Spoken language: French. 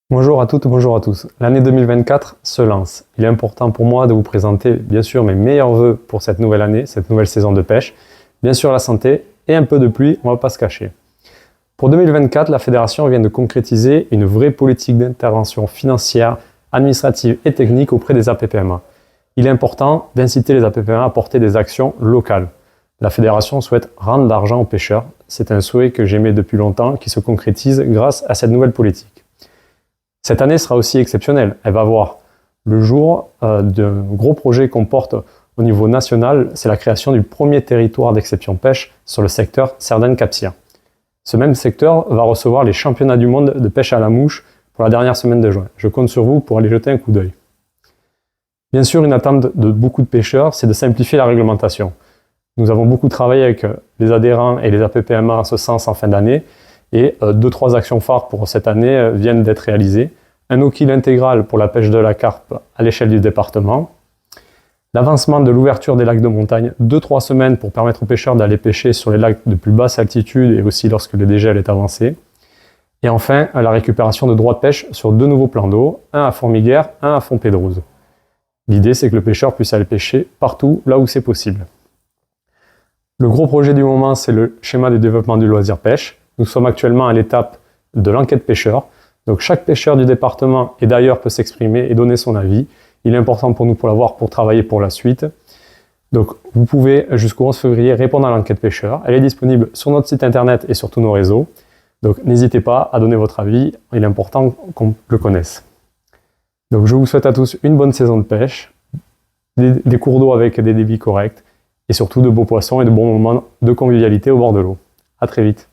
Bonjour à toutes, bonjour à tous. L'année 2024 se lance. Il est important pour moi de vous présenter bien sûr mes meilleurs vœux pour cette nouvelle année, cette nouvelle saison de pêche. Bien sûr la santé et un peu de pluie, on ne va pas se cacher. Pour 2024, la Fédération vient de concrétiser une vraie politique d'intervention financière, administrative et technique auprès des APPMA. Il est important d'inciter les APPMA à porter des actions locales. La Fédération souhaite rendre l'argent aux pêcheurs. C'est un souhait que j'aimais depuis longtemps qui se concrétise grâce à cette nouvelle politique. Cette année sera aussi exceptionnelle. Elle va voir le jour d'un gros projet qu'on porte au niveau national. C'est la création du premier territoire d'exception pêche sur le secteur Cerdagne-Cap-Sire. Ce même secteur va recevoir les championnats du monde de pêche à la mouche pour la dernière semaine de juin. Je compte sur vous pour aller jeter un coup d'œil. Bien sûr, une attente de beaucoup de pêcheurs, c'est de simplifier la réglementation. Nous avons beaucoup travaillé avec les adhérents et les APPMA en ce sens en fin d'année. Et 2-3 actions phares pour cette année viennent d'être réalisées. Un no-kill intégral pour la pêche de la carpe à l'échelle du département. L'avancement de l'ouverture des lacs de montagne, 2-3 semaines pour permettre aux pêcheurs d'aller pêcher sur les lacs de plus basse altitude et aussi lorsque le dégel est avancé. Et enfin, la récupération de droits de pêche sur 2 nouveaux plans d'eau, un à Fontmiguère, un à Fontpédrouse. L'idée, c'est que le pêcheur puisse aller pêcher partout là où c'est possible. Le gros projet du moment, c'est le schéma de développement du loisir pêche. Nous sommes actuellement à l'étape de l'enquête pêcheur. Donc chaque pêcheur du département et d'ailleurs peut s'exprimer et donner son avis. Il est important pour nous pour l'avoir pour travailler pour la suite. Donc vous pouvez jusqu'au 11 février répondre à l'enquête pêcheur. Elle est disponible sur notre site internet et sur tous nos réseaux. Donc n'hésitez pas à donner votre avis. Il est important qu'on le connaisse. Donc je vous souhaite à tous une bonne saison de pêche, des cours d'eau avec des débits corrects et surtout de beaux poissons et de bons moments de convivialité au bord de l'eau. À très vite.